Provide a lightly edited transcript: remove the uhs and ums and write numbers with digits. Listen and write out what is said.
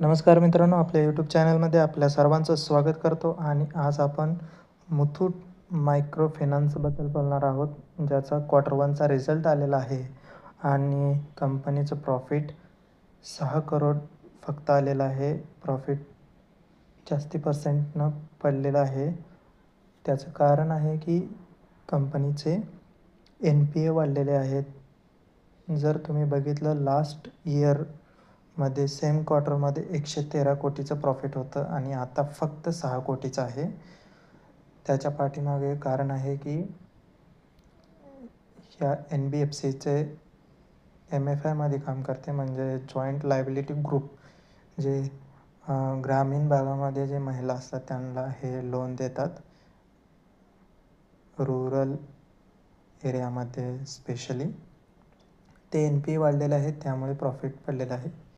नमस्कार मित्रांनो, आपल्या यूट्यूब चॅनलमध्ये आपल्या सर्वांचं स्वागत करतो आणि आज आपण मुथूट मायक्रो फायनान्सबद्दल बोलणार आहोत, ज्याचा क्वार्टर वनचा रिझल्ट आलेला आहे आणि कंपनीचं प्रॉफिट 6 करोड फक्त आलेलं आहे. प्रॉफिट जास्ती पर्सेंटनं पडलेलं आहे. त्याचं कारण आहे की कंपनीचे NPA वाढलेले आहेत. जर तुम्ही बघितलं लास्ट इयरमध्ये सेम क्वार्टरमध्ये 113 कोटीचं प्रॉफिट होतं आणि आता फक्त 6 कोटीचं आहे. त्याच्या पाठीमागे कारण आहे की ह्या NBFCचे MFIमध्ये काम करते, म्हणजे जॉईंट लायबिलिटी ग्रुप, जे ग्रामीण भागामध्ये जे महिला असतात त्यांना हे लोन देतात, रुरल एरियामध्ये स्पेशली. ते NPA वाढलेले आहेत, त्यामुळे प्रॉफिट पडलेलं आहे.